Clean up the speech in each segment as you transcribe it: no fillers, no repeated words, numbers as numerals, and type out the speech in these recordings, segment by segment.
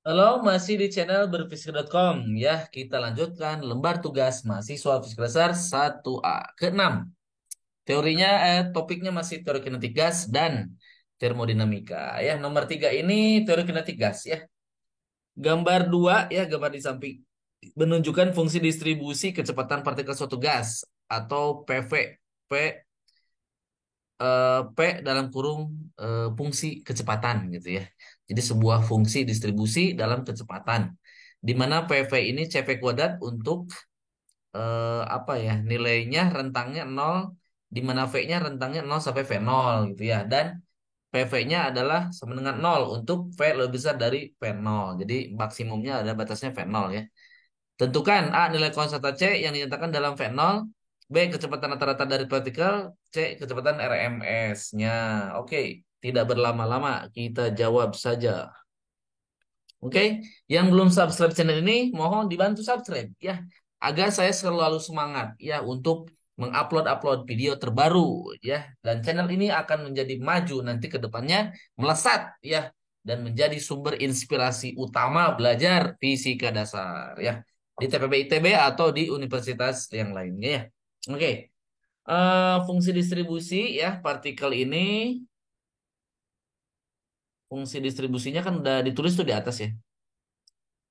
Halo, masih di channel berfisika.com ya. Kita lanjutkan lembar tugas mahasiswa fisika dasar 1A ke-6. Teorinya topiknya masih teori kinetik gas dan termodinamika ya. Nomor 3 ini teori kinetik gas ya. Gambar 2 ya, gambar di samping menunjukkan fungsi distribusi kecepatan partikel suatu gas atau PV. P P dalam kurung fungsi kecepatan gitu ya. Jadi sebuah fungsi distribusi dalam kecepatan. Di mana PV ini CV kuadrat untuk apa ya? Nilainya rentangnya nol, di mana V-nya rentangnya nol sampai V0 gitu ya. Dan PV-nya adalah sama dengan nol untuk V lebih besar dari V0. Jadi maksimumnya ada batasnya V0 ya. Tentukan A nilai konstanta C yang dinyatakan dalam V0, B kecepatan rata-rata dari partikel, C kecepatan RMS-nya. Oke, tidak berlama-lama, kita jawab saja. Oke, yang belum subscribe channel ini, mohon dibantu subscribe ya, agar saya selalu semangat ya untuk mengupload-upload video terbaru ya, dan channel ini akan menjadi maju nanti ke depannya, melesat ya, dan menjadi sumber inspirasi utama belajar fisika dasar ya di TPB ITB atau di universitas yang lainnya ya. Oke, fungsi distribusi ya partikel ini, fungsi distribusinya kan udah ditulis tuh di atas ya.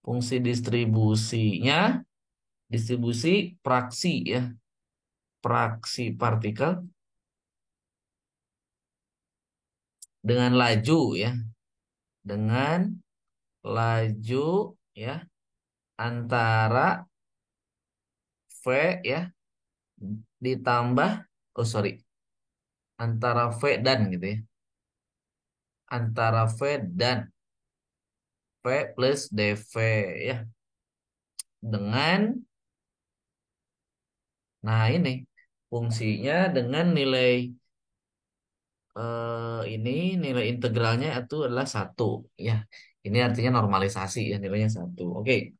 Fungsi distribusinya, distribusi praksi ya, praksi partikel dengan laju ya, dengan laju ya antara V ya ditambah, oh sorry, antara V dan gitu ya, antara V dan V plus dV ya, dengan, nah ini fungsinya dengan nilai ini nilai integralnya itu adalah satu ya. Ini artinya normalisasi ya, nilainya satu. Oke.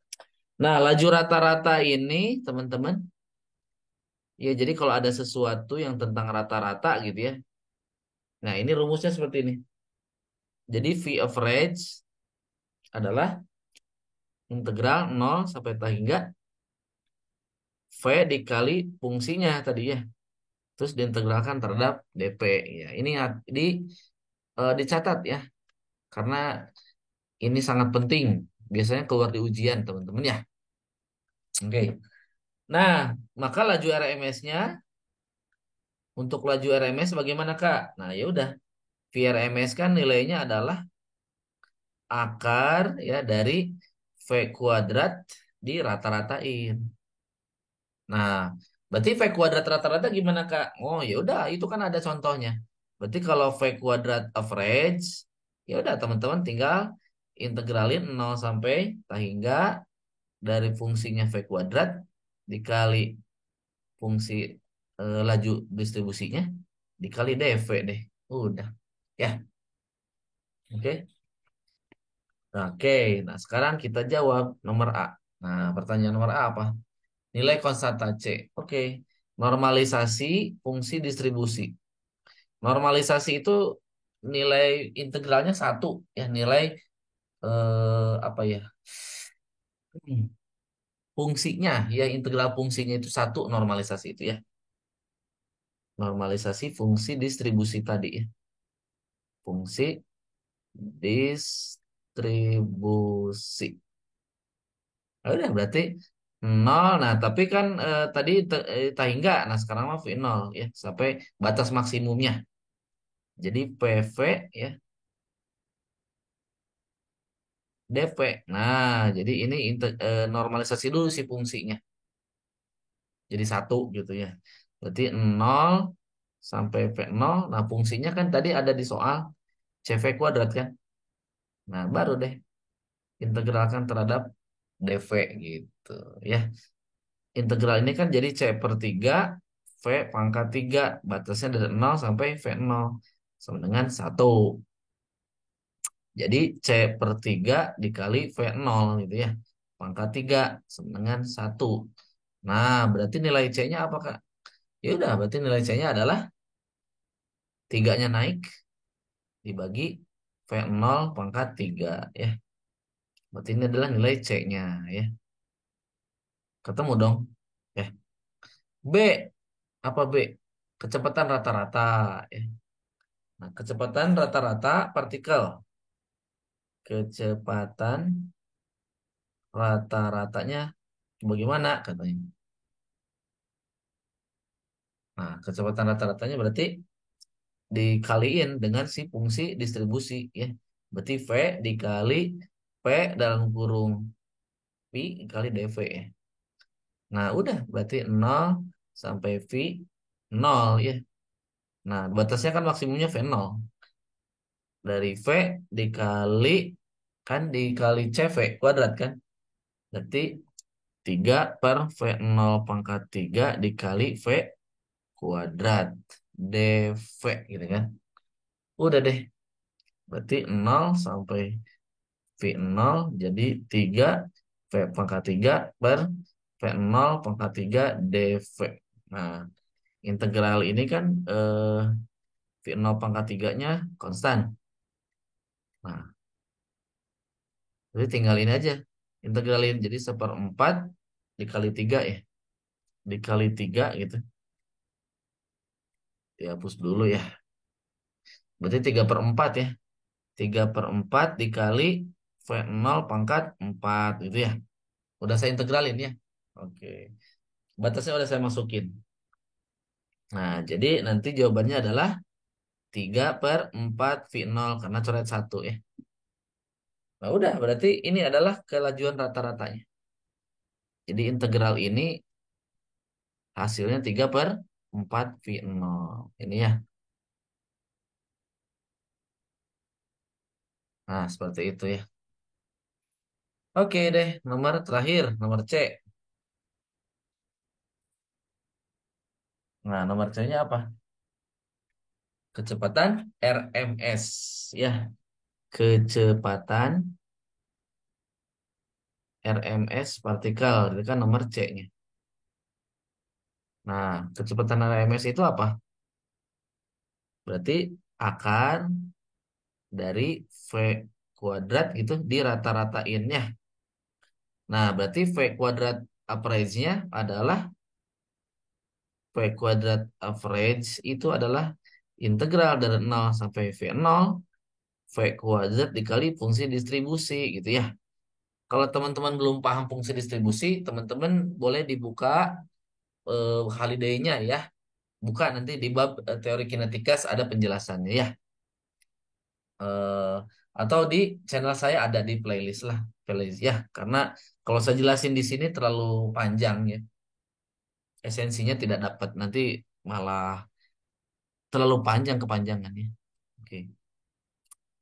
Nah, laju rata-rata ini teman-teman, ya jadi kalau ada sesuatu yang tentang rata-rata gitu ya. Nah, ini rumusnya seperti ini. Jadi V average adalah integral nol sampai hingga V dikali fungsinya tadi ya. Terus diintegralkan terhadap dP ya. Ini dicatat ya, karena ini sangat penting. Biasanya keluar di ujian, teman-teman ya. Oke. Nah, maka laju RMS-nya, untuk laju RMS bagaimana, Kak? Nah, ya udah. VRMS kan nilainya adalah akar ya dari V kuadrat di rata-ratain. Nah, berarti V kuadrat rata-rata gimana, Kak? Oh, ya udah, itu kan ada contohnya. Berarti kalau V kuadrat average, ya udah teman-teman tinggal integralin nol sampai hingga dari fungsinya V kuadrat dikali fungsi laju distribusinya dikali dV deh. Udah. Ya, oke. Oke, nah sekarang kita jawab nomor A. Nah, pertanyaan nomor A apa? Nilai konstanta C. Oke, normalisasi fungsi distribusi. Normalisasi itu nilai integralnya satu, ya nilai apa ya? Hmm, Fungsinya, ya integral fungsinya itu satu normalisasi itu ya. Normalisasi fungsi distribusi tadi ya. Fungsi distribusi. Ya udah berarti nol. Nah, tapi kan tadi tak hingga. Nah, sekarang mah V0 ya sampai batas maksimumnya. Jadi PV ya DV. Nah, jadi ini normalisasi dulu si fungsinya. Jadi satu gitu ya. Berarti nol sampai V0. Nah, fungsinya kan tadi ada di soal CV kuadrat kan. Nah, baru deh integralkan terhadap DV gitu ya. Integral ini kan jadi C per 3 V pangkat 3. Batasnya dari nol sampai V0 sama dengan satu. Jadi C per 3 dikali V0 gitu ya. Pangkat 3 sama dengan satu. Nah, berarti nilai C-nya apa, Kak? Ya udah, berarti nilai C-nya adalah 3-nya naik dibagi V0 pangkat 3 ya. Berarti ini adalah nilai C-nya ya. Ketemu dong. Ya. B, apa B? Kecepatan rata-rata ya. Nah, kecepatan rata-rata partikel. Kecepatan rata-ratanya bagaimana katanya? Nah, kecepatan rata-ratanya berarti dikaliin dengan si fungsi distribusi ya. Berarti V dikali P dalam kurung Pi kali dV ya. Nah, udah berarti 0 sampai V 0 ya. Nah, batasnya kan maksimumnya V0. Dari V dikali kan dikali CV kuadrat kan. Berarti 3 per V0 pangkat 3 dikali V kuadrat dV gitu kan. Udah deh. Berarti 0 sampai V0 jadi 3 V pangkat 3 per V0 pangkat 3 dV. Nah, integral ini kan V0 pangkat 3-nya konstan. Nah, jadi tinggal ini aja. Integralin jadi seperempat dikali 3 ya. Dikali 3 gitu. Dihapus dulu ya. Berarti 3 per 4 ya. 3 per 4 dikali V0 pangkat 4 gitu ya. Udah saya integralin ya. Oke. Batasnya udah saya masukin. Nah, jadi nanti jawabannya adalah 3 per 4 V0 karena coret 1 ya. Nah, udah berarti ini adalah kelajuan rata-ratanya. Jadi integral ini hasilnya 3 per 4 V0. Ini ya. Nah, seperti itu ya. Oke deh, nomor terakhir, nomor C. Nah, nomor C-nya apa? Kecepatan RMS. Ya, kecepatan RMS partikel. Itu kan nomor C-nya. Nah, kecepatan RMS itu apa? Berarti akar dari V kuadrat gitu di rata-ratainnya. Nah, berarti V kuadrat average-nya adalah V kuadrat average itu adalah integral dari 0 sampai V0 V kuadrat dikali fungsi distribusi gitu ya. Kalau teman-teman belum paham fungsi distribusi, teman-teman boleh dibuka holiday-nya ya. Buka nanti di bab teori kinetikas ada penjelasannya ya. Eh, atau di channel saya ada di playlist lah, playlist ya. Karena kalau saya jelasin di sini terlalu panjang ya. Esensinya tidak dapat nanti malah terlalu panjang kepanjangannya. Oke.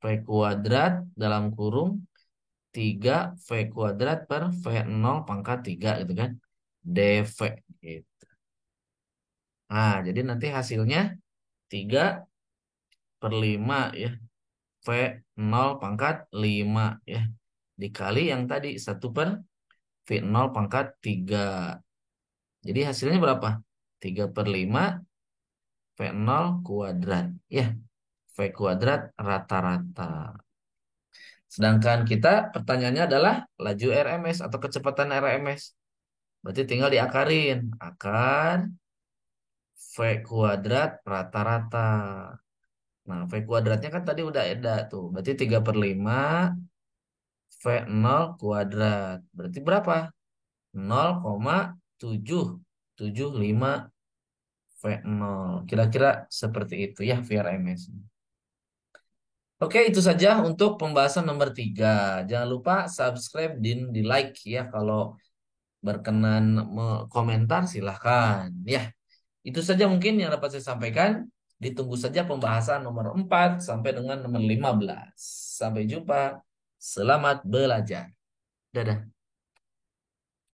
V kuadrat dalam kurung 3 V kuadrat per V0 pangkat 3 gitu kan. dV gitu. Nah, jadi nanti hasilnya 3 per 5 ya. V0 pangkat 5 ya. Dikali yang tadi 1 per V0 pangkat 3. Jadi hasilnya berapa? 3 per 5 V0 kuadrat. Ya, V kuadrat rata-rata. Sedangkan kita pertanyaannya adalah laju RMS atau kecepatan RMS. Berarti tinggal diakarin. Akar V kuadrat rata-rata. Nah, V kuadratnya kan tadi udah ada tuh. Berarti 3 per 5 V0 kuadrat. Berarti berapa? 0,775 V0. Kira-kira seperti itu ya VRMS. Oke, itu saja untuk pembahasan nomor 3. Jangan lupa subscribe dan di like ya. Kalau berkenan komentar silahkan ya. Itu saja mungkin yang dapat saya sampaikan. Ditunggu saja pembahasan nomor 4 sampai dengan nomor 15. Sampai jumpa. Selamat belajar. Dadah.